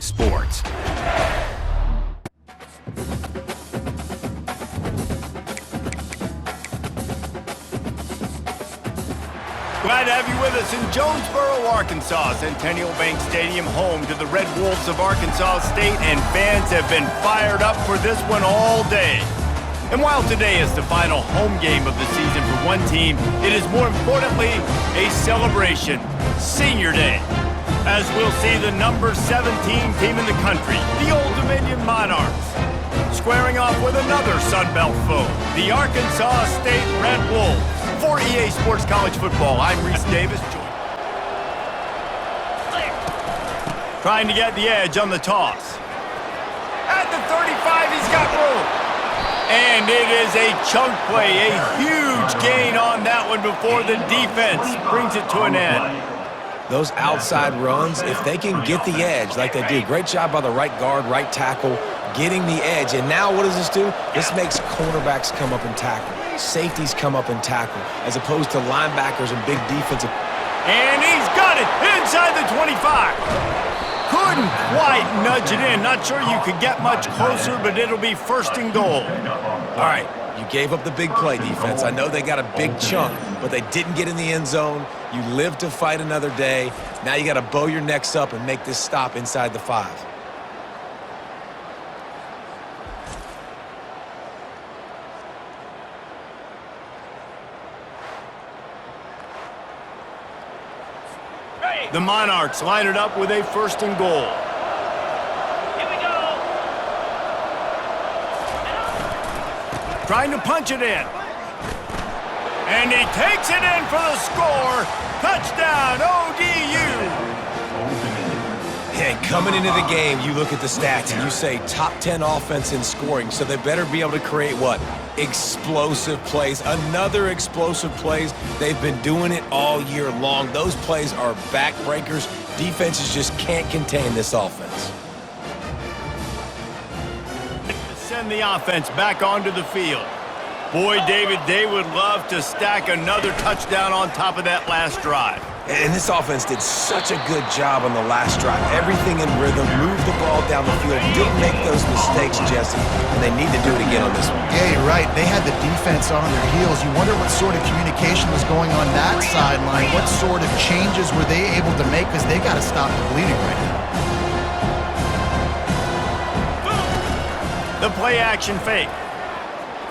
sports. Glad to have you with us in Jonesboro, Arkansas. Centennial Bank Stadium, home to the Red Wolves of Arkansas State, and fans have been fired up for this one all day. And while today is the final home game of the season for one team, it is more importantly a celebration, Senior Day, as we'll see the number 17 team in the country, the Old Dominion Monarchs, squaring off with another Sun Belt foe, the Arkansas State Red Wolves. For EA Sports College Football, I'm Reese Davis. Trying to get the edge on the toss. At the 35, he's got room. And it is a chunk play, a huge gain on that one before the defense brings it to an end. Those outside runs, if they can get the edge like they do, great job by the right guard, right tackle, getting the edge. And now what does this do? This makes cornerbacks come up and tackle. Safeties come up and tackle, as opposed to linebackers and big defensive. And he's got it inside the 25. Couldn't quite nudge it in. Not sure you could get much closer, but it'll be first and goal. All right, you gave up the big play, defense. I know they got a big chunk, but they didn't get in the end zone. You live to fight another day. Now you got to bow your necks up and make this stop inside the 5. The Monarchs line it up with a first and goal. Here we go. Trying to punch it in. And he takes it in for the score. Touchdown, ODU. And coming into the game, you look at the stats and you say top 10 offense in scoring, so they better be able to create what? Explosive plays. Another explosive plays. They've been doing it all year long. Those plays are backbreakers. Defenses just can't contain this offense. Send the offense back onto the field. Boy, David, they would love to stack another touchdown on top of that last drive. And this offense did such a good job on the last drive. Everything in rhythm, moved the ball down the field, didn't make those mistakes, Jesse, and they need to do it again on this one. Yeah, you're right. They had the defense on their heels. You wonder what sort of communication was going on that sideline. What sort of changes were they able to make, because they got to stop the bleeding right now. The play action fake.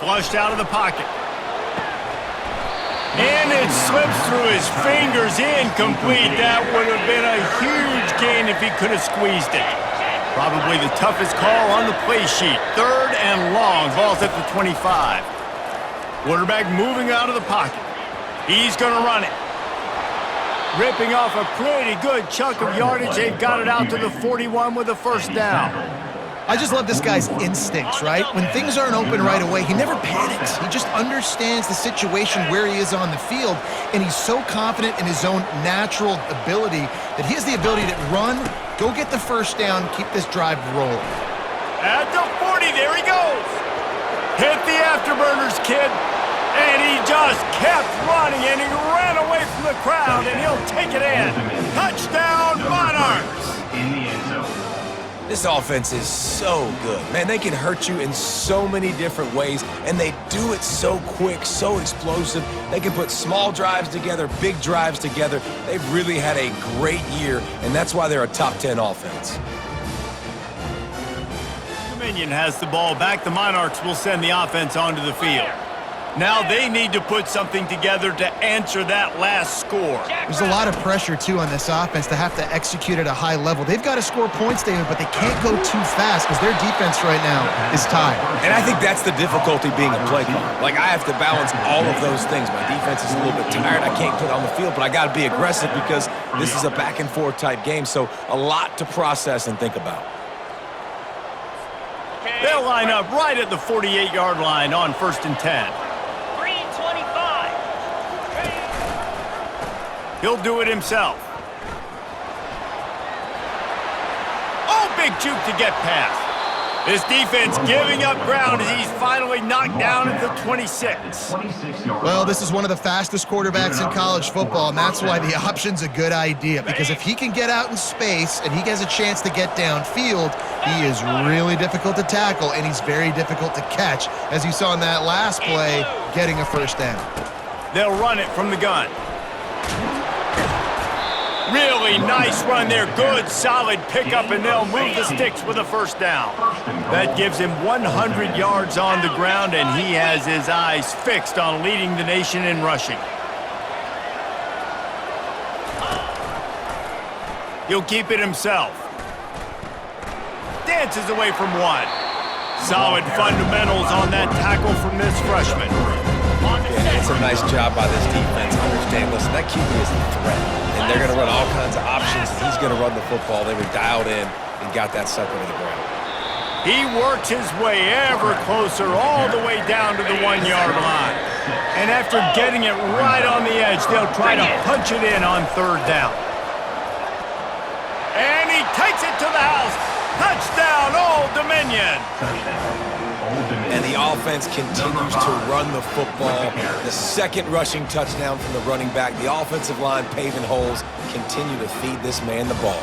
Flushed out of the pocket. And it slips through his fingers, incomplete. That would have been a huge gain if he could have squeezed it. Probably the toughest call on the play sheet. Third and long. Ball's at the 25. Quarterback moving out of the pocket. He's going to run it. Ripping off a pretty good chunk of yardage. They've got it out to the 41 with a first down. I just love this guy's instincts, right? When things aren't open right away, he never panics. He just understands the situation where he is on the field, and he's so confident in his own natural ability that he has the ability to run, go get the first down, keep this drive rolling. At the 40, there he goes. Hit the afterburners, kid. And he just kept running, and he ran away from the crowd, and he'll take it in. Touchdown, Monarchs. This offense is so good. Man, they can hurt you in so many different ways, and they do it so quick, so explosive. They can put small drives together, big drives together. They've really had a great year, and that's why they're a top 10 offense. Dominion has the ball back. The Monarchs will send the offense onto the field. Now they need to put something together to answer that last score. There's a lot of pressure, too, on this offense to have to execute at a high level. They've got to score points, David, but they can't go too fast because their defense right now is tired. And I think that's the difficulty being a play caller. Like, I have to balance all of those things. My defense is a little bit tired. I can't put it on the field, but I got to be aggressive because this is a back-and-forth type game, so a lot to process and think about. They'll line up right at the 48-yard line on 1st and 10. He'll do it himself. Oh, big juke to get past. This defense giving up ground as he's finally knocked down at the 26. Well, this is one of the fastest quarterbacks in college football, and that's why the option's a good idea, because if he can get out in space and he has a chance to get downfield, he is really difficult to tackle, and he's very difficult to catch, as you saw in that last play, getting a first down. They'll run it from the gun. Really nice run there. Good, solid pickup, and they'll move the sticks with a first down. That gives him 100 yards on the ground, and he has his eyes fixed on leading the nation in rushing. He'll keep it himself. Dances away from one. Solid fundamentals on that tackle from this freshman. Yeah, it's a nice job by this defense. Understand, listen, that QB is a threat. And they're going to run all kinds of options. He's going to run the football. They were dialed in and got that sucker to the ground. He works his way ever closer all the way down to the 1-yard line. And after getting it right on the edge, they'll try to punch it in on third down. And he takes it to the house. Touchdown, Old Dominion. And the offense continues to run the football. The second rushing touchdown from the running back. The offensive line paving holes. Continue to feed this man the ball.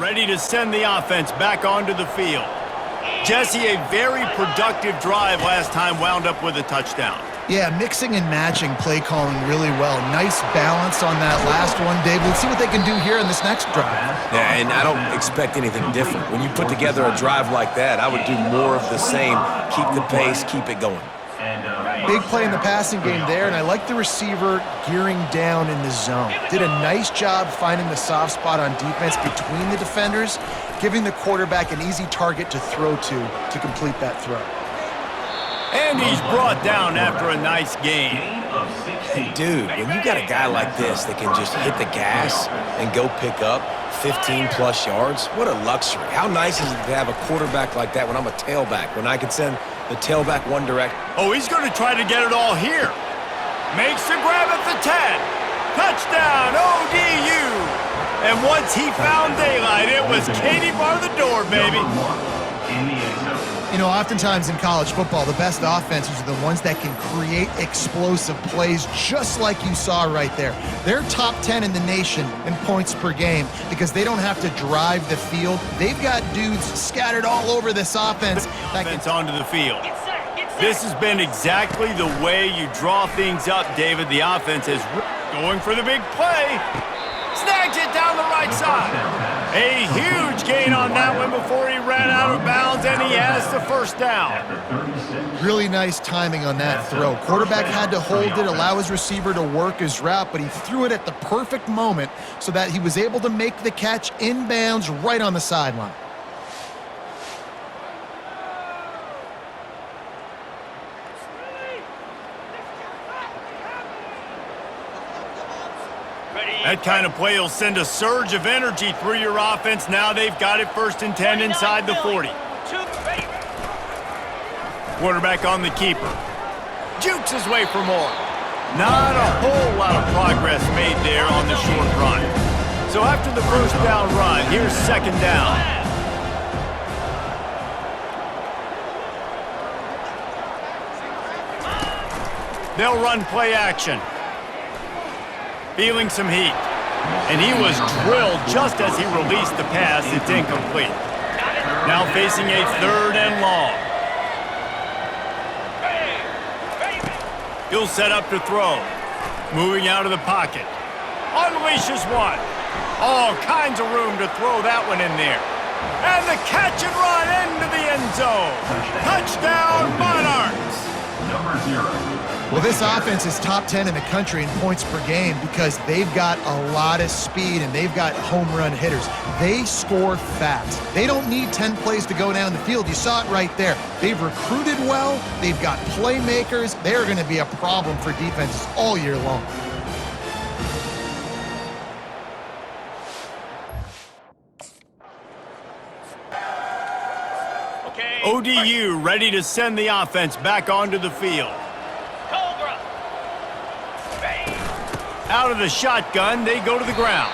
Ready to send the offense back onto the field. Jesse, a very productive drive last time, wound up with a touchdown. Yeah, mixing and matching play calling really well. Nice balance on that last one, Dave. Let's see what they can do here in this next drive. Yeah, and I don't expect anything different. When you put together a drive like that, I would do more of the same. Keep the pace, keep it going. Big play in the passing game there, and I like the receiver gearing down in the zone. Did a nice job finding the soft spot on defense between the defenders, giving the quarterback an easy target to throw to complete that throw. And he's brought down after a nice game. Hey, dude, when you got a guy like this that can just hit the gas and go pick up 15-plus yards, what a luxury. How nice is it to have a quarterback like that when I'm a tailback, when I can send the tailback one direct? Oh, he's going to try to get it all here. Makes the grab at the 10. Touchdown, ODU. And once he found daylight, it was Katie bar the door, baby. You know, oftentimes in college football, the best offenses are the ones that can create explosive plays, just like you saw right there. They're top 10 in the nation in points per game because they don't have to drive the field. They've got dudes scattered all over this offense. Offense onto the field. This has been exactly the way you draw things up, David. The offense is going for the big play. Snags it down the right side. A huge gain on that one before he ran out of bounds, and he has the first down. Really nice timing on that throw. Quarterback had to hold it, allow his receiver to work his route, but he threw it at the perfect moment so that he was able to make the catch inbounds right on the sideline. That kind of play will send a surge of energy through your offense. Now they've got it 1st and 10 inside the 40. Quarterback on the keeper. Jukes his way for more. Not a whole lot of progress made there on the short run. So after the first down run, here's second down. They'll run play action. Feeling some heat. And he was drilled just as he released the pass. It's incomplete. Now facing a 3rd and long. He'll set up to throw. Moving out of the pocket. Unleashes one. All kinds of room to throw that one in there. And the catch and run into the end zone. Touchdown, Monarchs. Number 0. Well, this offense is top 10 in the country in points per game because they've got a lot of speed and they've got home run hitters. They score fast. They don't need 10 plays to go down the field. You saw it right there. They've recruited well. They've got playmakers. They're going to be a problem for defenses all year long. ODU ready to send the offense back onto the field. Out of the shotgun, they go to the ground.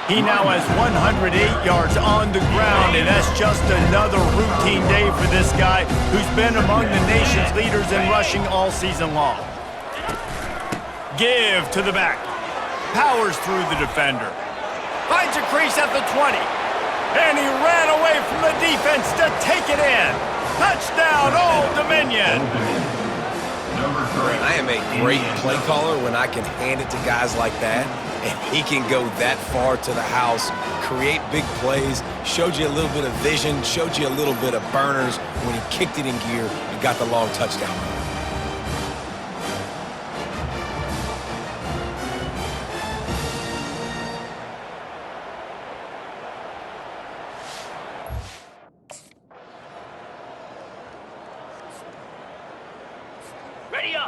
He now has 108 yards on the ground, and that's just another routine day for this guy who's been among the nation's leaders in rushing all season long. Give to the back. Powers through the defender. Finds a crease at the 20. And he ran away from the defense to take it in. Touchdown, Old Dominion. I am a great play caller when I can hand it to guys like that, and he can go that far to the house, create big plays, showed you a little bit of vision, showed you a little bit of burners when he kicked it in gear and got the long touchdown.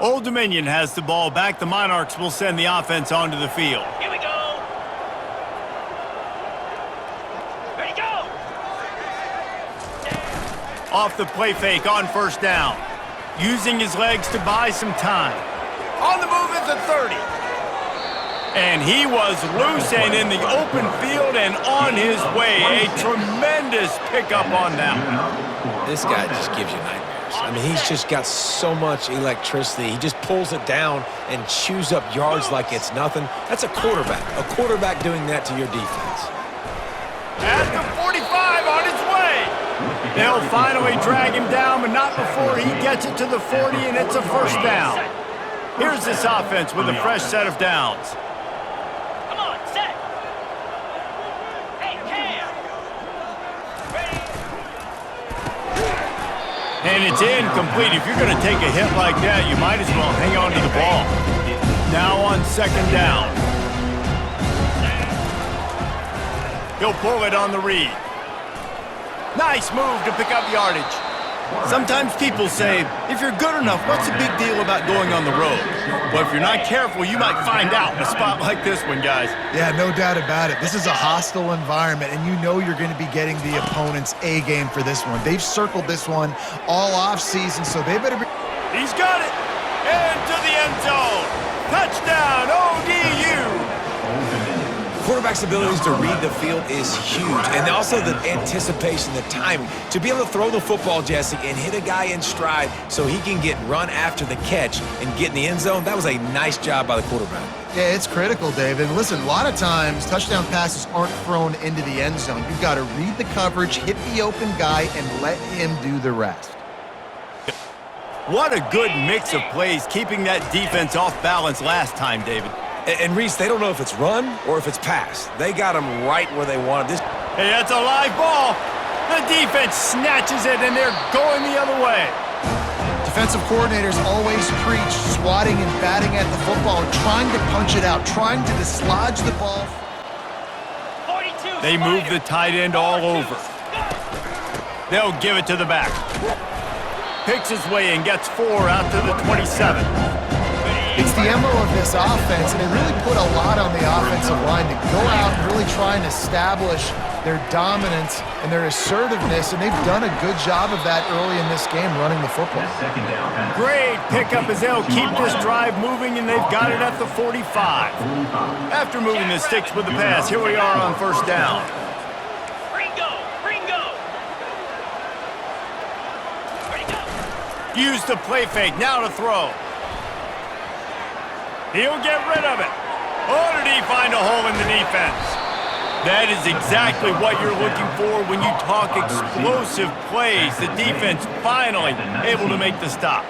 Old Dominion has the ball back. The Monarchs will send the offense onto the field. Here we go. Ready, go. Off the play fake on first down. Using his legs to buy some time. On the move at the 30. And he was loose and in the open field and on his way. A tremendous pickup on that one. This guy just gives you nightmares. I mean, he's just got so much electricity. He just pulls it down and chews up yards like it's nothing. That's a quarterback. A quarterback doing that to your defense. At the 45 on his way. They'll finally drag him down, but not before he gets it to the 40, and it's a first down. Here's this offense with a fresh set of downs. Come on, set. Hey, Cam. Ready. And it's incomplete. If you're going to take a hit like that, you might as well hang on to the ball. Now on second down. He'll pull it on the read. Nice move to pick up yardage. Sometimes people say, if you're good enough, what's the big deal about going on the road? Well, if you're not careful, you might find out in a spot like this one, guys. Yeah, no doubt about it. This is a hostile environment, and you know you're going to be getting the opponent's A game for this one. They've circled this one all offseason, so they better be... He's got it! Into the end zone! Touchdown, ODU! Quarterback's abilities to read the field is huge, and also the anticipation, the timing. To be able to throw the football, Jesse, and hit a guy in stride so he can get run after the catch and get in the end zone, that was a nice job by the quarterback. Yeah, it's critical, David. And listen, a lot of times, touchdown passes aren't thrown into the end zone. You've got to read the coverage, hit the open guy, and let him do the rest. What a good mix of plays, keeping that defense off balance last time, David. And Reese, they don't know if it's run or if it's pass. They got him right where they wanted this. Hey, that's a live ball. The defense snatches it, and they're going the other way. Defensive coordinators always preach swatting and batting at the football, trying to punch it out, trying to dislodge the ball. 42. They move the tight end all over. They'll give it to the back. Picks his way and gets 4 out to the 27. It's the MO of this offense, and they really put a lot on the offensive line to go out and really try and establish their dominance and their assertiveness, and they've done a good job of that early in this game running the football. Great pickup as they'll keep this drive moving, and they've got it at the 45. After moving the sticks with the pass, here we are on first down. Ringo. Ready, go. Use the play fake, now to throw. He'll get rid of it. Oh, did he find a hole in the defense? That is exactly what you're looking for when you talk explosive plays. The defense finally able to make the stop.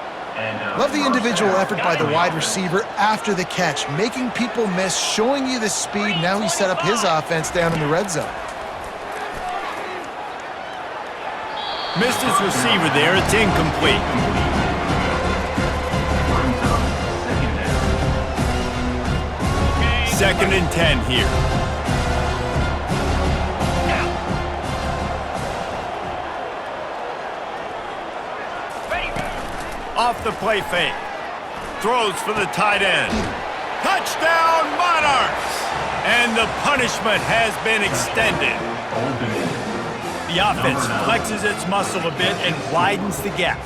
Love the individual effort by the wide receiver after the catch, making people miss, showing you the speed. Now he set up his offense down in the red zone. Missed his receiver there. It's incomplete. Second and 10 here. Off the play fake. Throws for the tight end. Touchdown, Monarchs! And the punishment has been extended. The offense flexes its muscle a bit and widens the gap.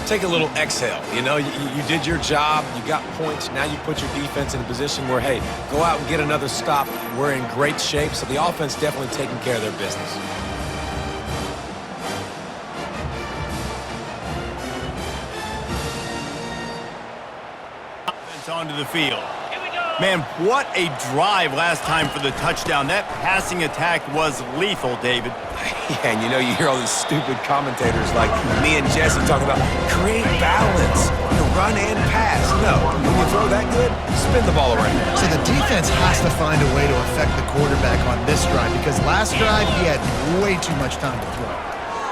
take a little exhale. You know, you did your job, you got points, now you put your defense in a position where, hey, go out and get another stop. We're in great shape, so the offense definitely taking care of their business. Offense onto the field. Here we go. Man, what a drive last time for the touchdown. That passing attack was lethal, David. Yeah, and you know, you hear all these stupid commentators like me and Jesse talking about create balance, run and pass. No, when you throw that good, spin the ball around. So the defense has to find a way to affect the quarterback on this drive because last drive he had way too much time to throw.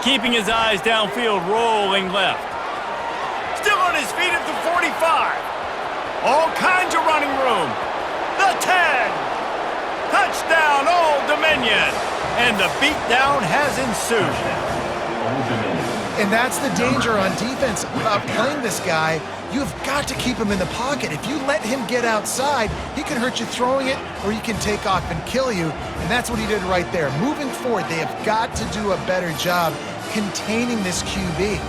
Keeping his eyes downfield, rolling left. Still on his feet at the 45. All kinds of running room. The 10. Touchdown, Old Dominion. And the beatdown has ensued. And that's the danger on defense about playing this guy. You've got to keep him in the pocket. If you let him get outside, he can hurt you throwing it, or he can take off and kill you. And that's what he did right there. Moving forward, they have got to do a better job containing this QB.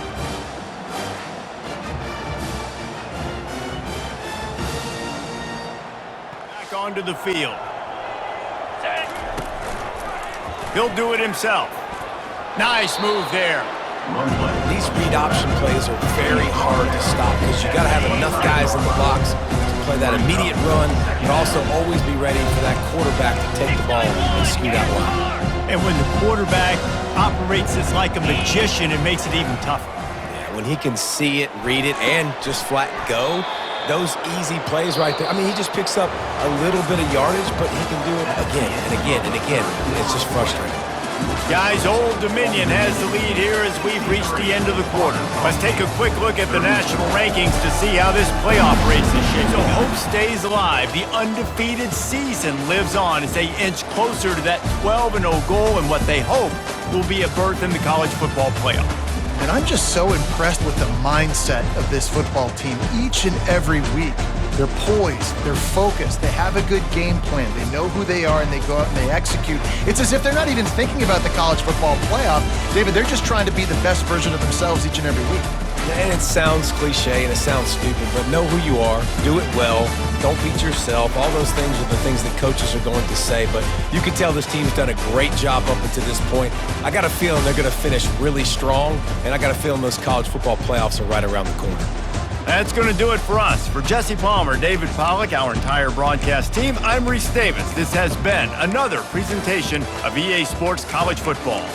Back onto the field. He'll do it himself. Nice move there. These read option plays are very hard to stop because you got to have enough guys in the box to play that immediate run, but also always be ready for that quarterback to take the ball and scoot out wide. And when the quarterback operates as like a magician, it makes it even tougher. Yeah, when he can see it, read it, and just flat go, those easy plays right there. I mean, he just picks up a little bit of yardage, but he can do it again and again and again. It's just frustrating. Guys, Old Dominion has the lead here as we've reached the end of the quarter. Let's take a quick look at the national rankings to see how this playoff race is shaping up. Hope stays alive. The undefeated season lives on as they inch closer to that 12-0 goal and what they hope will be a berth in the college football playoff. And I'm just so impressed with the mindset of this football team each and every week. They're poised, they're focused, they have a good game plan, they know who they are, and they go out and they execute. It's as if they're not even thinking about the college football playoff. David, they're just trying to be the best version of themselves each and every week. And it sounds cliche and it sounds stupid, but know who you are, do it well, don't beat yourself. All those things are the things that coaches are going to say, but you can tell this team's done a great job up until this point. I got a feeling they're going to finish really strong, and I got a feeling those college football playoffs are right around the corner. That's going to do it for us. For Jesse Palmer, David Pollack, our entire broadcast team, I'm Reese Davis. This has been another presentation of EA Sports College Football.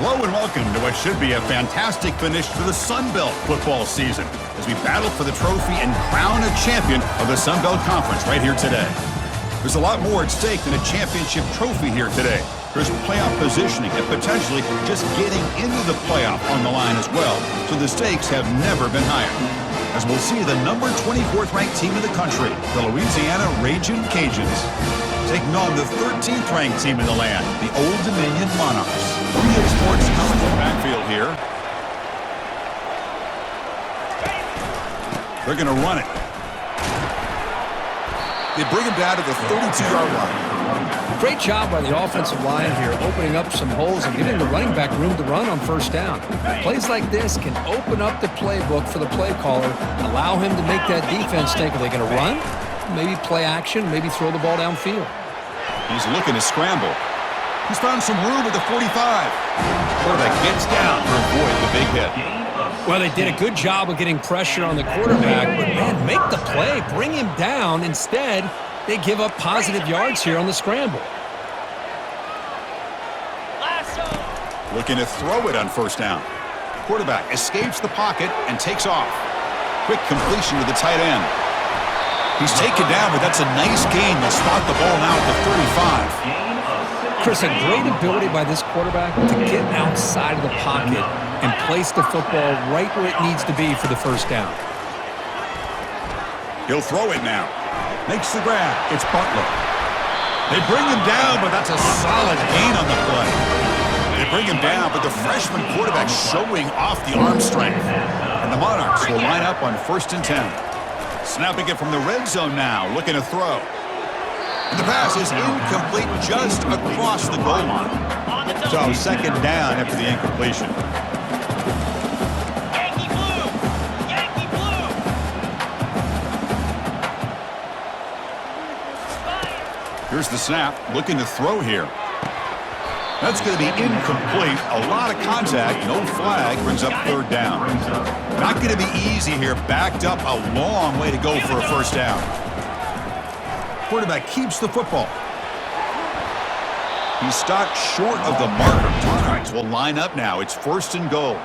Hello and welcome to what should be a fantastic finish to the Sun Belt football season as we battle for the trophy and crown a champion of the Sun Belt Conference right here today. There's a lot more at stake than a championship trophy here today. There's playoff positioning and potentially just getting into the playoff on the line as well, so the stakes have never been higher. As we'll see the number 24th ranked team in the country, the Louisiana Ragin' Cajuns, taking on the 13th ranked team in the land, the Old Dominion Monarchs. Real sports coming from the backfield here. They're going to run it. They bring him down to the 32-yard line. Great job by the offensive line here, opening up some holes and giving the running back room to run on first down. Plays like this can open up the playbook for the play caller, allow him to make that defense think, are they going to run? Maybe play action, maybe throw the ball downfield. He's looking to scramble. He's found some room at the 45. Quarterback gets down to avoid the big hit. Well, they did a good job of getting pressure on the quarterback, but man, make the play, bring him down. Instead, they give up positive yards here on the scramble. Looking to throw it on first down. Quarterback escapes the pocket and takes off. Quick completion to the tight end. He's taken down, but that's a nice gain. They'll spot the ball now at the 35. Chris, a great ability by this quarterback to get outside of the pocket and place the football right where it needs to be for the first down. He'll throw it now. Makes the grab. It's Butler. They bring him down, but that's a solid gain on the play. They bring him down, but the freshman quarterback showing off the arm strength. And the Monarchs will line up on 1st and 10. Snapping it from the red zone now, looking to throw. And the pass is incomplete just across the goal line. So second down after the incompletion. Yankee blue! Yankee blue! Here's the snap, looking to throw here. That's going to be incomplete. A lot of contact, no flag, brings up 3rd down. Not going to be easy here, backed up a long way to go for a first down. Quarterback keeps the football. He's stopped short of the marker. Monarchs will line up now. It's 1st and goal.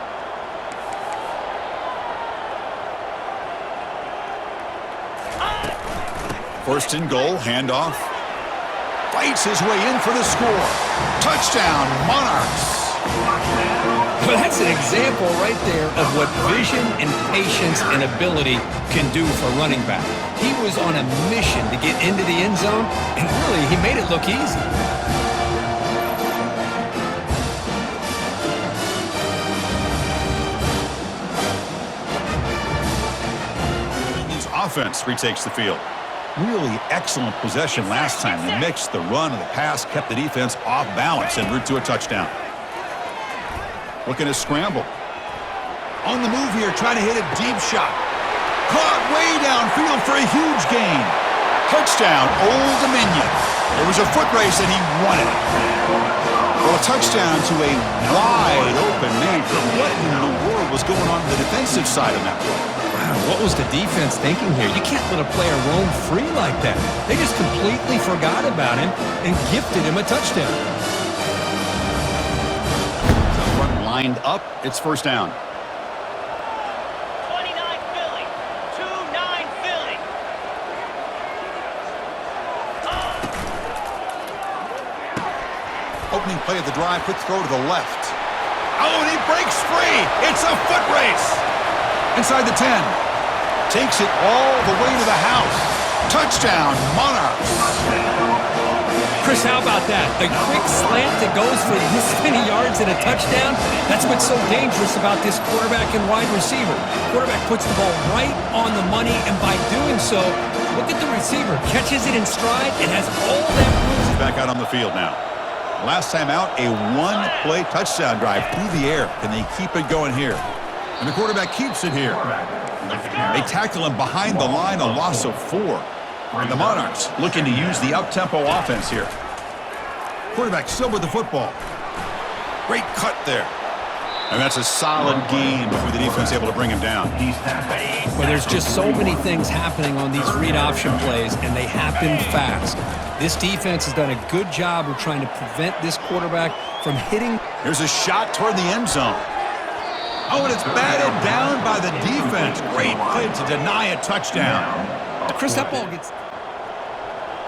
First and goal, handoff. Fights his way in for the score. Touchdown, Monarchs. Well, that's an example right there of what vision and patience and ability can do for running back. He was on a mission to get into the end zone, and really, he made it look easy. Offense retakes the field. Really excellent possession last time. The mix, the run, and the pass kept the defense off balance en route to a touchdown. Looking to scramble. On the move here, trying to hit a deep shot. Caught way downfield for a huge gain. Touchdown, Old Dominion. It was a foot race and he won it. Well, a touchdown to a wide open man. What in the world was going on the defensive side of that play? Wow, what was the defense thinking here? You can't let a player roam free like that. They just completely forgot about him and gifted him a touchdown. Someone lined up. It's first down. 29 Philly. 2-9 Philly. Opening play of the drive, quick throw to the left. Oh, and he breaks free. It's a foot race. Inside the 10. Takes it all the way to the house. Touchdown, Monarchs. Chris, how about that? A quick slant that goes for this many yards and a touchdown. That's what's so dangerous about this quarterback and wide receiver. Quarterback puts the ball right on the money, and by doing so, look at the receiver. Catches it in stride and has all that room. Back out on the field now. Last time out, a one-play touchdown drive through the air. Can they keep it going here? And the quarterback keeps it here. They tackle him behind the line, a loss of 4. And the Monarchs looking to use the up-tempo offense here. Quarterback still with the football. Great cut there. And that's a solid gain before the defense able to bring him down. Well, there's just so many things happening on these read option plays, and they happen fast. This defense has done a good job of trying to prevent this quarterback from hitting. Here's a shot toward the end zone. Oh, and it's batted down by the defense. Great play to deny a touchdown. Chris, that ball gets...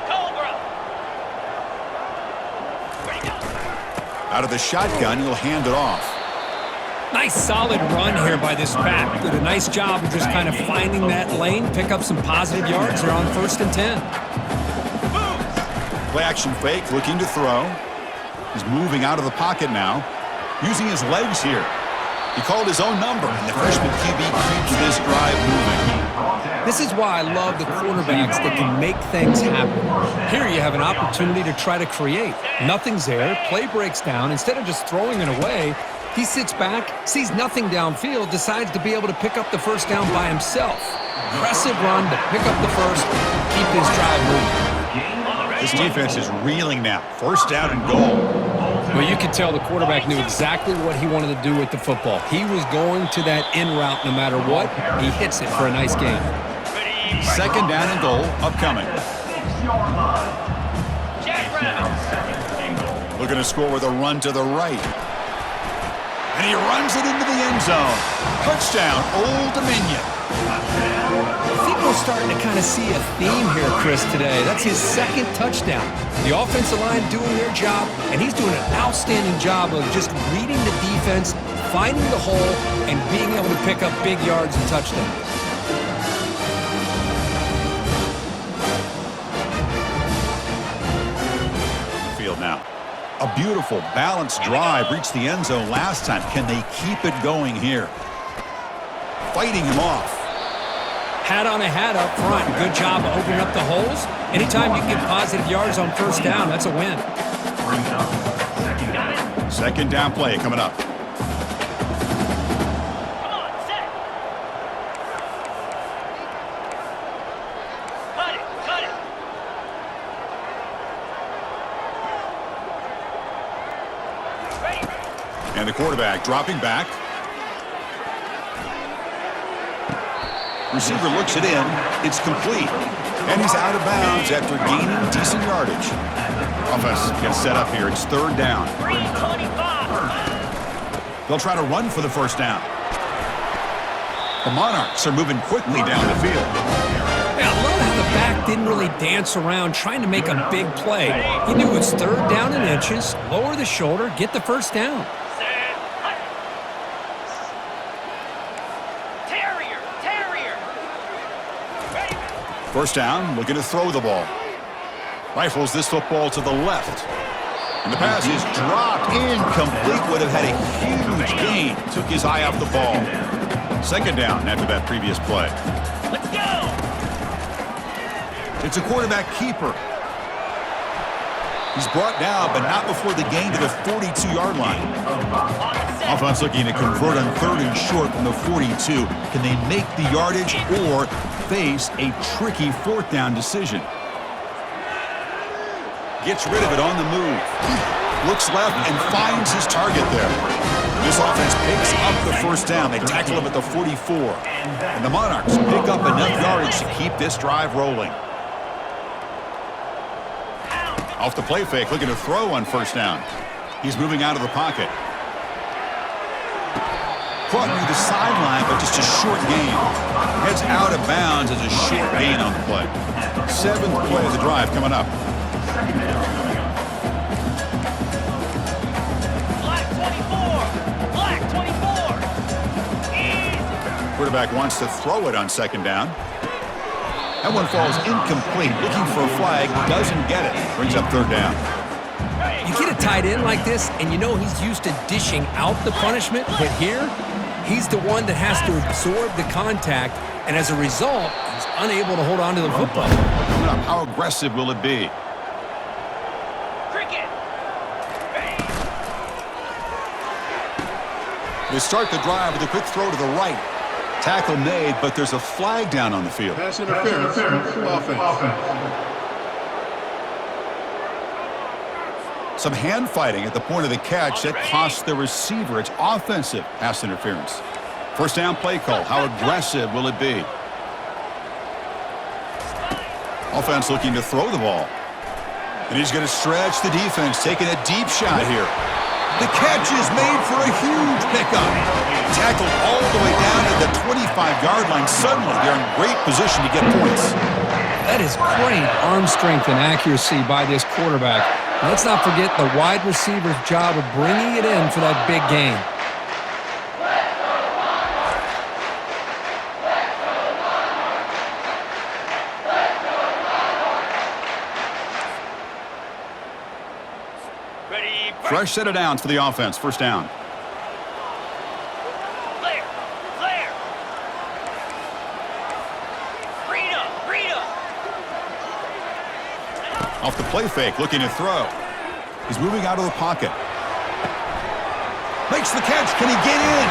Cobra. Ready, go. Out of the shotgun, he'll hand it off. Nice solid run here by this back. Did a nice job of just kind of finding that lane, pick up some positive yards. They're on 1st and 10. Play action fake, looking to throw. He's moving out of the pocket now, using his legs here. He called his own number, and the freshman QB keeps this drive moving. This is why I love the quarterbacks that can make things happen. Here you have an opportunity to try to create. Nothing's there. Play breaks down. Instead of just throwing it away, he sits back, sees nothing downfield, decides to be able to pick up the first down by himself. Impressive run to pick up the first, keep this drive moving. This defense is reeling now. 1st down and goal. Well, you could tell the quarterback knew exactly what he wanted to do with the football. He was going to that in route no matter what. He hits it for a nice game. 2nd down and goal, upcoming. Jack Brown. Looking to score with a run to the right. And he runs it into the end zone. Touchdown, Old Dominion. I think we're starting to kind of see a theme here, Chris, today. That's his 2nd touchdown. The offensive line doing their job, and he's doing an outstanding job of just reading the defense, finding the hole, and being able to pick up big yards and touchdowns. Field now. A beautiful, balanced drive reached the end zone last time. Can they keep it going here? Fighting him off. Hat on a hat up front. Good job of opening up the holes. Anytime you get positive yards on 1st down, that's a win. 2nd down play coming up. Come on, set. Cut it, cut it. Ready. And the quarterback dropping back. Receiver looks it in. It's complete. And he's out of bounds after gaining decent yardage. Offense gets set up here. It's 3rd down. 3:25. They'll try to run for the 1st down. The Monarchs are moving quickly down the field. Yeah, I love how the back didn't really dance around trying to make a big play. He knew it's 3rd down and inches, lower the shoulder, get the 1st down. Set. Terrier, terrier. Ready. 1st down, looking to throw the ball. Rifles this football to the left. And the pass is dropped. Incomplete. Would have had a huge gain. Took his eye off the ball. 2nd down after that previous play. Let's go. It's a quarterback keeper. He's brought down, but not before the gain to the 42-yard line. Offense looking to convert on 3rd and short from the 42. Can they make the yardage or face a tricky 4th down decision? Gets rid of it on the move. Looks left and finds his target there. This offense picks up the 1st down. They tackle him at the 44. And the Monarchs pick up enough yardage to keep this drive rolling. Off the play fake, looking to throw on 1st down. He's moving out of the pocket. Caught near the sideline, but just a short gain. Heads out of bounds as a short gain on the play. 7th play of the drive coming up. Black 24. Black 24. Easy. Quarterback wants to throw it on 2nd down. That one falls incomplete. Looking for a flag, doesn't get it. Brings up 3rd down. You get a tight end like this, and you know he's used to dishing out the punishment, but here, he's the one that has to absorb the contact, and as a result, he's unable to hold on to the football. How aggressive will it be? Cricket. Ready. They start the drive with a quick throw to the right. Tackle made, but there's a flag down on the field. Pass interference. Offense. Some hand fighting at the point of the catch that costs the receiver. It's offensive pass interference. 1st down play call. How aggressive will it be? Offense looking to throw the ball. And he's going to stretch the defense, taking a deep shot here. The catch is made for a huge pickup. Tackled all the way down to the 25-yard line. Suddenly, they're in great position to get points. That is great arm strength and accuracy by this quarterback. Let's not forget the wide receiver's job of bringing it in for that big gain. Ready, break. Fresh set of downs for the offense. First down. Clear, clear. Freedom, freedom. Off the play fake, looking to throw. He's moving out of the pocket. Makes the catch. Can he get in?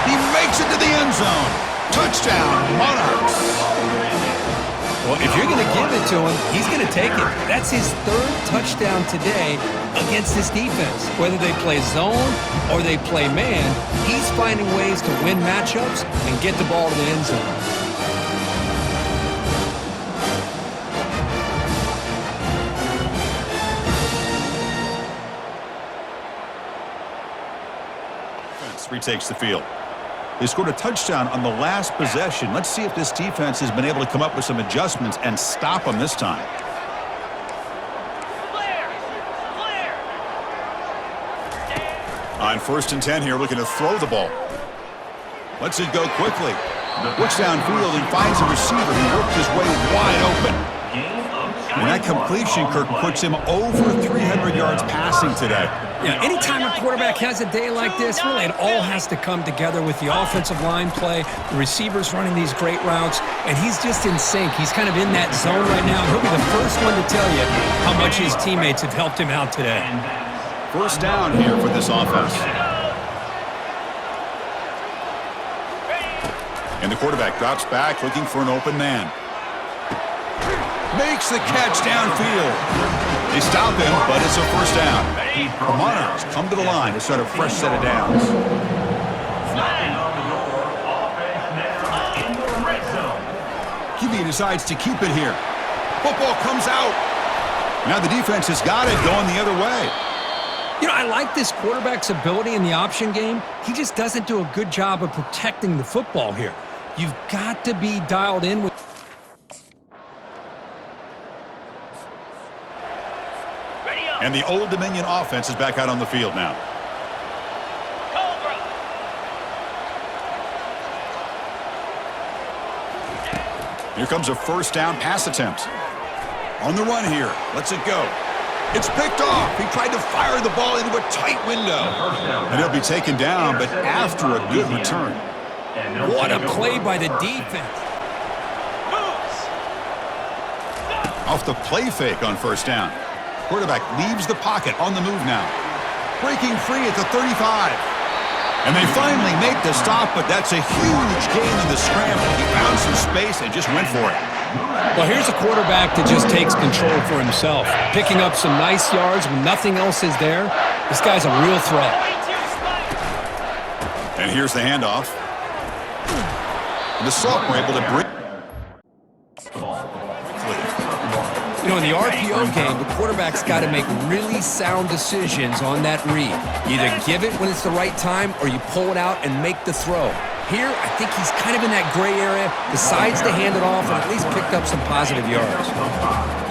He makes it to the end zone. Touchdown, Monarchs. Well, if you're going to give it to him, he's going to take it. That's his third touchdown today against this defense. Whether they play zone or they play man, he's finding ways to win matchups and get the ball to the end zone. Retakes the field. They scored a touchdown on the last possession. Let's see if this defense has been able to come up with some adjustments and stop them this time. Clear, clear. On 1st and 10 here, looking to throw the ball. Lets it go quickly. Looks downfield and finds a receiver who worked his way wide open. And that completion, Kirk, puts him over 300 yards passing today. Yeah, anytime a quarterback has a day like this, really it all has to come together with the offensive line play, the receivers running these great routes, and he's just in sync. He's kind of in that zone right now. He'll be the first one to tell you how much his teammates have helped him out today. First down here for this offense. And the quarterback drops back looking for an open man. Makes the catch downfield. They stop him, but it's a first down. The Monarchs come to the line to start a fresh set of downs. QB decides to keep it here. Football comes out. Now the defense has got it going the other way. You know, I like this quarterback's ability in the option game. He just doesn't do a good job of protecting the football here. You've got to be dialed in with... And the Old Dominion offense is back out on the field now. Cobra. Here comes a first down pass attempt. On the run here. Lets it go. It's picked off. He tried to fire the ball into a tight window. And he'll be taken down, but after a good return. What a play by the defense. Moves. Off the play fake on first down. Quarterback leaves the pocket on the move now. Breaking free at the 35. And they finally make the stop, but that's a huge gain in the scramble. He found some space and just went for it. Well, here's a quarterback that just takes control for himself. Picking up some nice yards when nothing else is there. This guy's a real threat. And here's the handoff. And the Sophomore able to bring... You know, in the RPO game, the quarterback's got to make really sound decisions on that read. You either give it when it's the right time or you pull it out and make the throw. Here, I think he's kind of in that gray area, decides to hand it off and at least picked up some positive yards.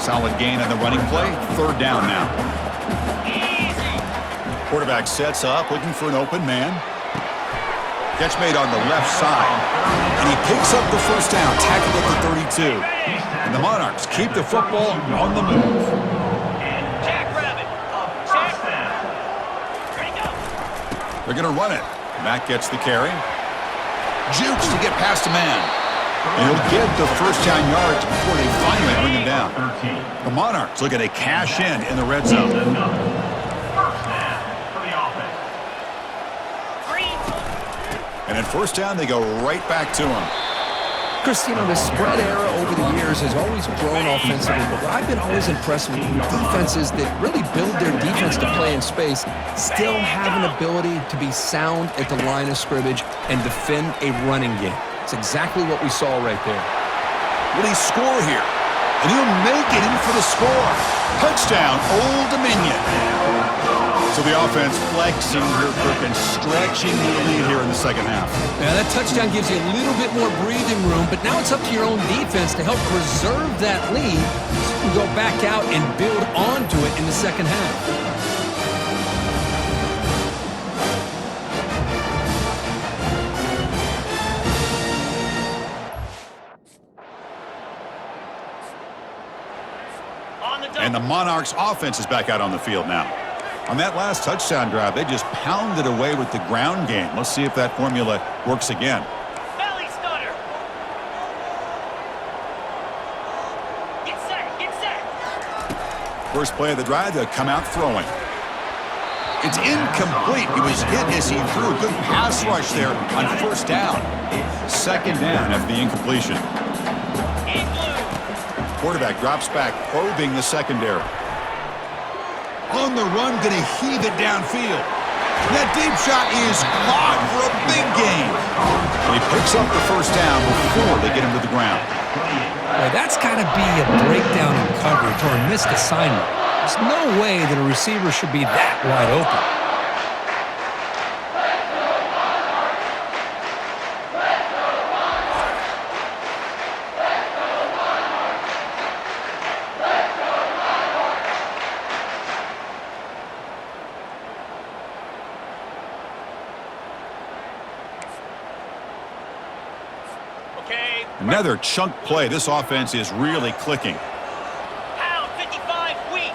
Solid gain on the running play. Third down now. Quarterback sets up, looking for an open man. Catch made on the left side. And he picks up the first down, tackled at the 32. And the Monarchs keep the football on the move. Jackrabbit. Check. Ready, go. They're going to run it. Matt gets the carry. Jukes to get past a man. And he'll get the first down yards before they finally bring him down. The Monarchs looking to cash in the red zone. And at first down, they go right back to him. Christine, the spread era over the years has always grown offensively, but what I've been always impressed with defenses that really build their defense to play in space still have an ability to be sound at the line of scrimmage and defend a running game. It's exactly what we saw right there. Will he score here? And he'll make it in for the score. Touchdown, Old Dominion. So the offense flexing here, Kirk, and stretching the lead here in the second half. Yeah, that touchdown gives you a little bit more breathing room, but now it's up to your own defense to help preserve that lead so you can go back out and build onto it in the second half. And the Monarchs offense is back out on the field now. On that last touchdown drive, they just pounded away with the ground game. Let's see if that formula works again. Belly stunner. Get set, get set. First play of the drive, they'll come out throwing. It's incomplete. He was hit as he threw a good pass rush there on first down. Second down after the incompletion. In blue. Quarterback drops back, probing the secondary. On the run, going to heave it downfield. That deep shot is caught for a big gain. And he picks up the first down before they get him to the ground. Well, that's got to be a breakdown in coverage or a missed assignment. There's no way that a receiver should be that wide open. Okay. Another chunk play. This offense is really clicking. Pound 55 weak.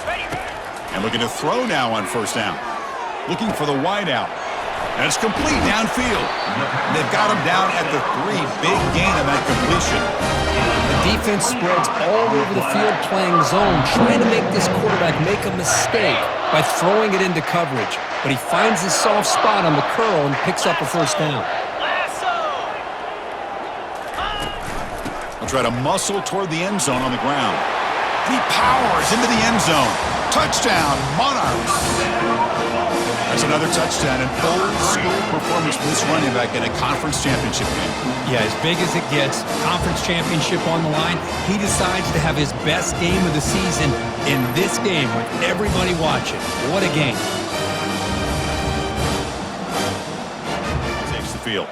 Ready, ready. And looking to throw now on first down. Looking for the wide out. And it's complete downfield. And they've got him down at the 3. Big gain on that completion. The defense spreads all over the field playing zone, trying to make this quarterback make a mistake by throwing it into coverage. But he finds his soft spot on the curl and picks up a first down. Lasso. He'll try to muscle toward the end zone on the ground. He powers into the end zone. Touchdown, Monarchs. That's another touchdown, an old-school performance from this running back in a conference championship game. Yeah, as big as it gets, conference championship on the line, he decides to have his best game of the season in this game with everybody watching. What a game. Takes the field.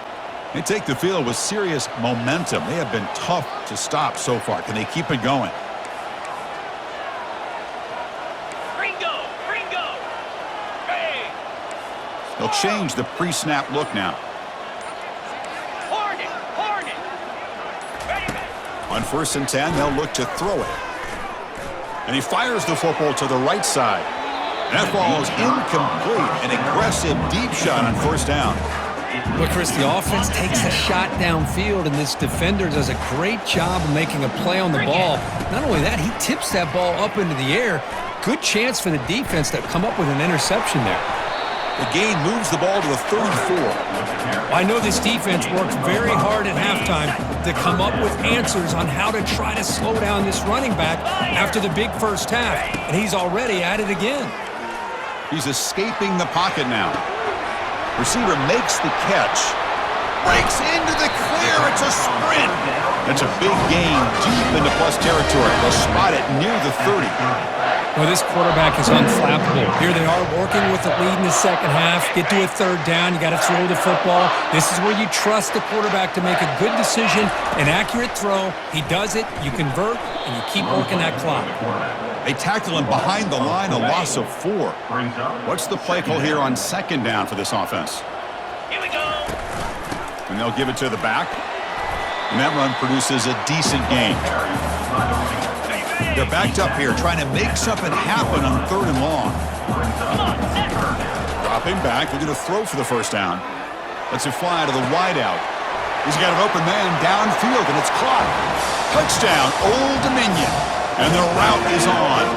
They take the field with serious momentum. They have been tough to stop so far. Can they keep it going? Gringo, gringo. Hey. They'll change the pre-snap look now. Hornet, hornet. Ready, ready. On 1st and 10, they'll look to throw it. And he fires the football to the right side. That ball is incomplete. An aggressive deep shot on first down. But Chris, the offense takes a shot downfield, and this defender does a great job of making a play on the ball. Not only that, he tips that ball up into the air. Good chance for the defense to come up with an interception there. The gain moves the ball to the 34. I know this defense worked very hard at halftime to come up with answers on how to try to slow down this running back after the big first half, and he's already at it again. He's escaping the pocket now. Receiver makes the catch. Breaks into the clear. It's a sprint. That's a big gain deep into plus territory. They'll spot it near the 30. Well, this quarterback is unflappable. Here they are working with the lead in the second half. Get to a third down. You got to throw the football. This is where you trust the quarterback to make a good decision, an accurate throw. He does it. You convert, and you keep working that clock. They tackle him behind the line, a loss of 4. What's the play call here on second down for this offense? Here we go. And they'll give it to the back. And that run produces a decent gain. They're backed up here trying to make something happen on 3rd and long. Come on, set. Dropping back, looking to throw for the first down. Lets it fly to the wide out. He's got an open man downfield, and it's caught. Touchdown, Old Dominion. And the route is on.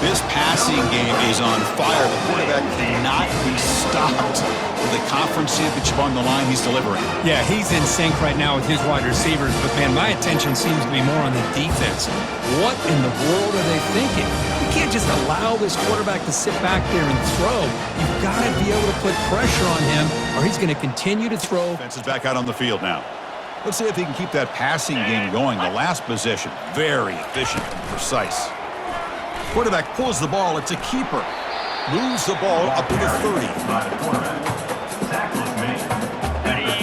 This passing game is on fire. The quarterback cannot be stopped. With the conference championship on the line, he's delivering. Yeah, he's in sync right now with his wide receivers, but, man, my attention seems to be more on the defense. What in the world are they thinking? You can't just allow this quarterback to sit back there and throw. You've got to be able to put pressure on him, or he's going to continue to throw. Defense is back out on the field now. Let's see if he can keep that passing game going. The last possession, very efficient and precise. Quarterback pulls the ball. It's a keeper. Moves the ball up to the 30.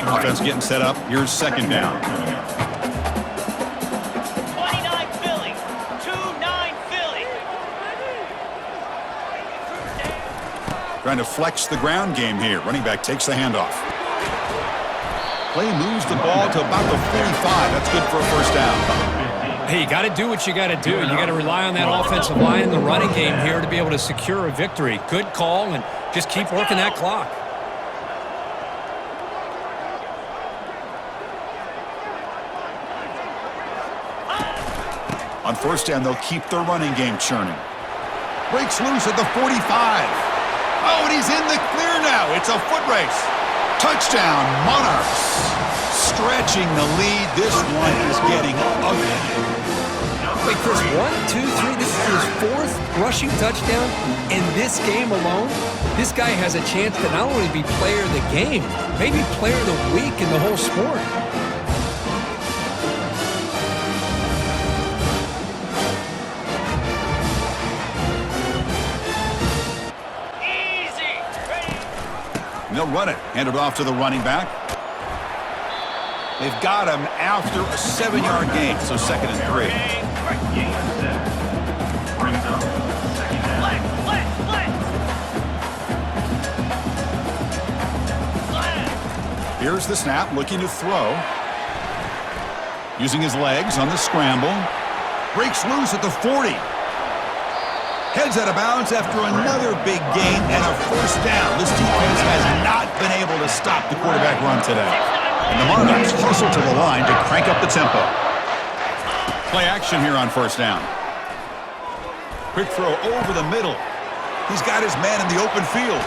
Offense getting set up. Here's second down. 29 Philly. 2-9 Philly. Trying to flex the ground game here. Running back takes the handoff. Play moves the ball to about the 45. That's good for a first down. Hey, you got to do what you got to do. You got to rely on that offensive line in the running game here to be able to secure a victory. Good call, and just keep working that clock. On first down, they'll keep their running game churning. Breaks loose at the 45. Oh, and he's in the clear now. It's a foot race. Touchdown, Monarchs. Stretching the lead. This one is getting ugly. Wait, Chris, 1, 2, 3. This is his fourth rushing touchdown in this game alone. This guy has a chance to not only be player of the game, maybe player of the week in the whole sport. Easy. Ready. And they'll run it. Hand it off to the running back. They've got him after a 7-yard gain, so second and 3. Here's the snap, looking to throw. Using his legs on the scramble. Breaks loose at the 40. Heads out of bounds after another big gain and a first down. This defense has not been able to stop the quarterback run today. And the Monarchs hustle to the line to crank up the tempo. Play action here on first down. Quick throw over the middle. He's got his man in the open field.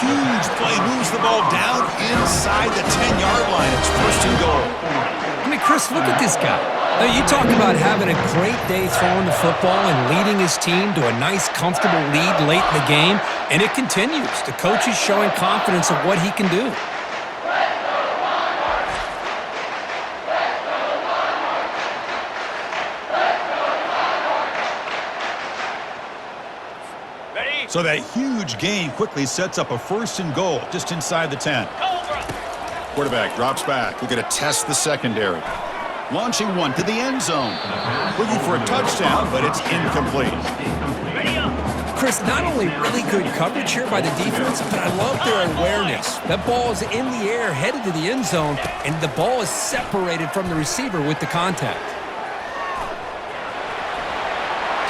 Huge play, moves the ball down inside the 10-yard line. It's first and goal. I mean, Chris, look at this guy. Now, you talk about having a great day throwing the football and leading his team to a nice, comfortable lead late in the game, and it continues. The coach is showing confidence of what he can do. So that huge gain quickly sets up a first and goal just inside the 10. Quarterback drops back. We're going to test the secondary. Launching one to the end zone. Looking for a touchdown, but it's incomplete. Chris, not only really good coverage here by the defense, but I love their awareness. That ball is in the air, headed to the end zone, and the ball is separated from the receiver with the contact.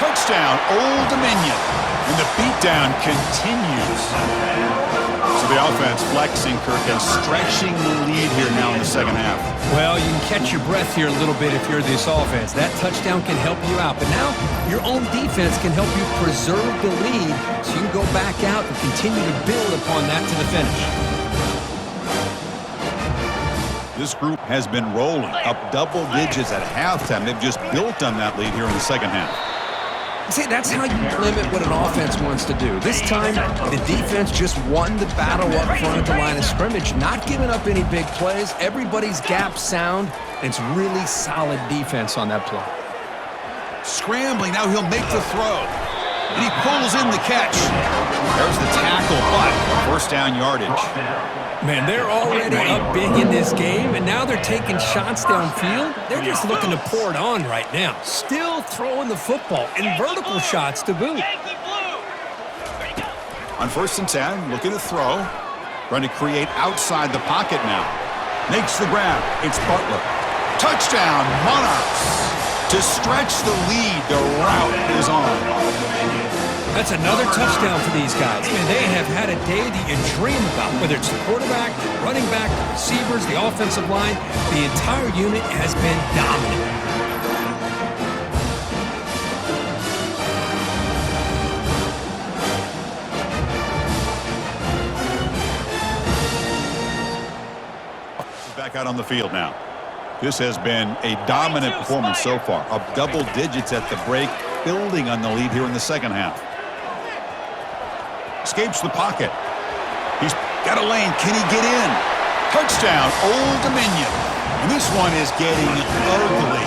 Touchdown, Old Dominion. And the beatdown continues. So the offense flexing, Kirk, and stretching the lead here now in the second half. Well, you can catch your breath here a little bit if you're this offense. That touchdown can help you out. But now your own defense can help you preserve the lead so you can go back out and continue to build upon that to the finish. This group has been rolling up double digits at halftime. They've just built on that lead here in the second half. See, that's how you limit what an offense wants to do. This time, the defense just won the battle up front at the line of scrimmage, not giving up any big plays. Everybody's gap sound, and it's really solid defense on that play. Scrambling, now he'll make the throw. And he pulls in the catch. There's the tackle, but first down yardage. Man, they're already up big in this game, and now they're taking shots downfield. They're just looking to pour it on right now. Still throwing the football, and vertical shots to boot. On first and 10, looking to throw. Trying to create outside the pocket now. Makes the grab. It's Butler. Touchdown, Monarchs. To stretch the lead, the route is on. That's another touchdown for these guys. Man, they have had a day that you dream about, whether it's the quarterback, the running back, the receivers, the offensive line. The entire unit has been dominant. Back out on the field now. This has been a dominant performance so far. Up double digits at the break, building on the lead here in the second half. Escapes the pocket. He's got a lane. Can he get in? Touchdown, Old Dominion. And this one is getting ugly.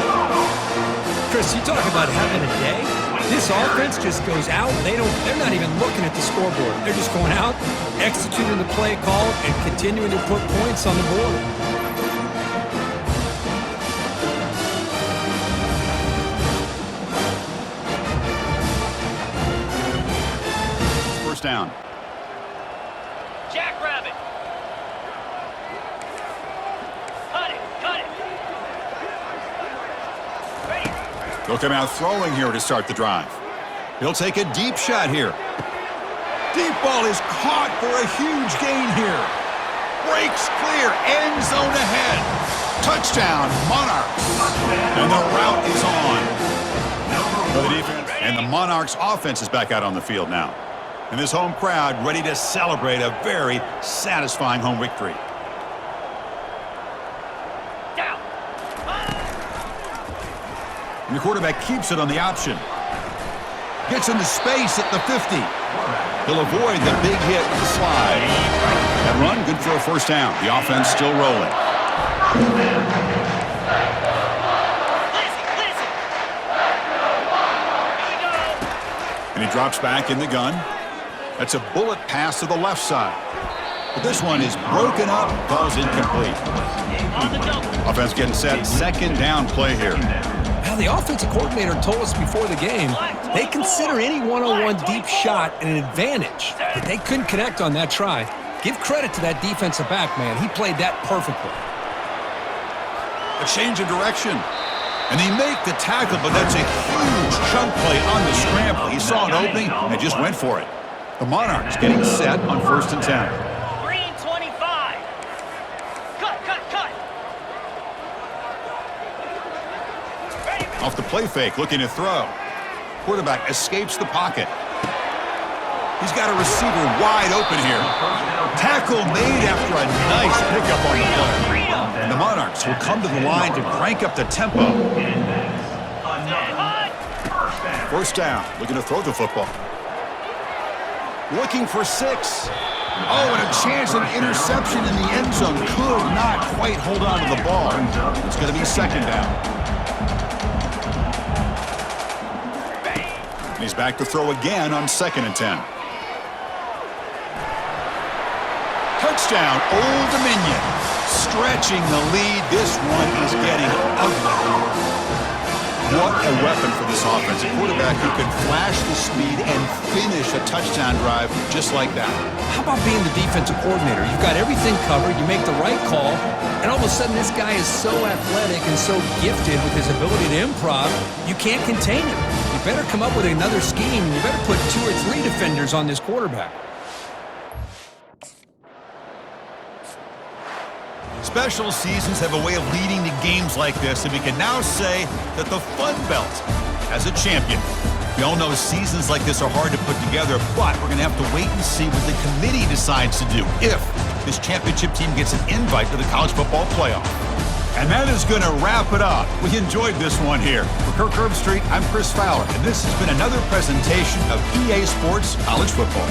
Chris, you talk about having a day. This offense just goes out. They're not even looking at the scoreboard. They're just going out, executing the play call, and continuing to put points on the board. First down. Jackrabbit. Cut it. Ready. He'll come out throwing here to start the drive. He'll take a deep shot here. Deep ball is caught for a huge gain here. Breaks clear, end zone ahead. Touchdown, Monarchs. And the route is on. For the defense. And the Monarchs offense is back out on the field now. And this home crowd ready to celebrate a very satisfying home victory. Down. And the quarterback keeps it on the option. Gets into space at the 50. He'll avoid the big hit with the slide. That run, good for a first down. The offense still rolling. Listen. Here we go. And he drops back in the gun. That's a bullet pass to the left side. But this one is broken up, falls incomplete. On the double. Offense getting set, second down play here. Now, the offensive coordinator told us before the game they consider any one-on-one deep shot an advantage. But they couldn't connect on that try. Give credit to that defensive back, man. He played that perfectly. A change of direction. And they make the tackle, but that's a huge chunk play on the scramble. He saw an opening and just went for it. The Monarchs getting set on 1st and 10. Green 25. Cut. Ready. Off the play fake, looking to throw. Quarterback escapes the pocket. He's got a receiver wide open here. Tackle made after a nice pickup on the play. And the Monarchs will come to the line to crank up the tempo. First down, looking to throw the football. Looking for 6. Oh, and a chance of interception in the end zone. Could not quite hold on to the ball. It's going to be second down. And he's back to throw again on 2nd and 10. Touchdown, Old Dominion. Stretching the lead. This one is getting ugly. What a weapon for this offense. A quarterback who can flash the speed and finish a touchdown drive just like that. How about being the defensive coordinator? You've got everything covered. You make the right call. And all of a sudden, this guy is so athletic and so gifted with his ability to improv, you can't contain him. You better come up with another scheme. You better put 2 or 3 defenders on this quarterback. Special seasons have a way of leading to games like this, and we can now say that the Fun Belt has a champion. We all know seasons like this are hard to put together, but we're going to have to wait and see what the committee decides to do if this championship team gets an invite to the college football playoff. And that is going to wrap it up. We enjoyed this one here. For Kirk Herbstreit, I'm Chris Fowler, and this has been another presentation of EA Sports College Football.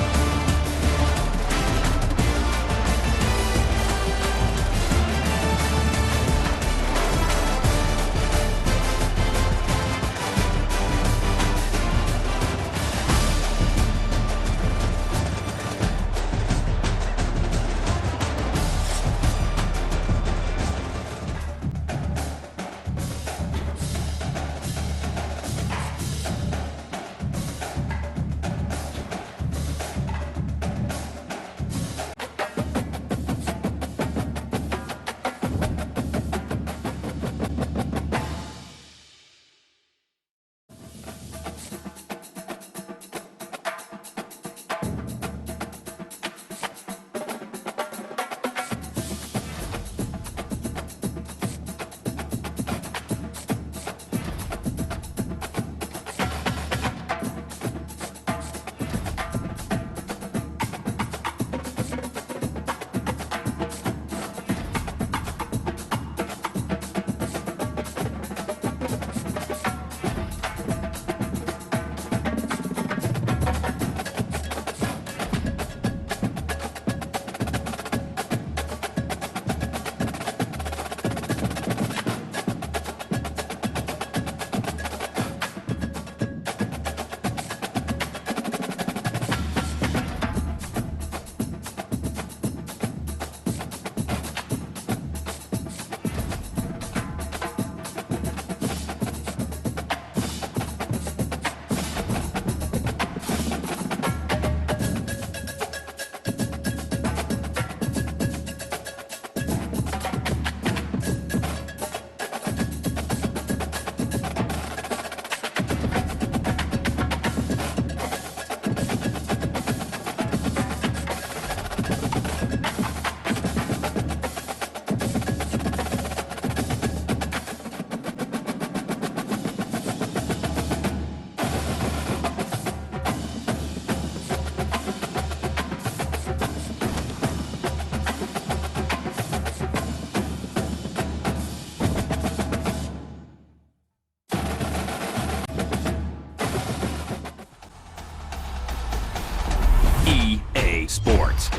sports.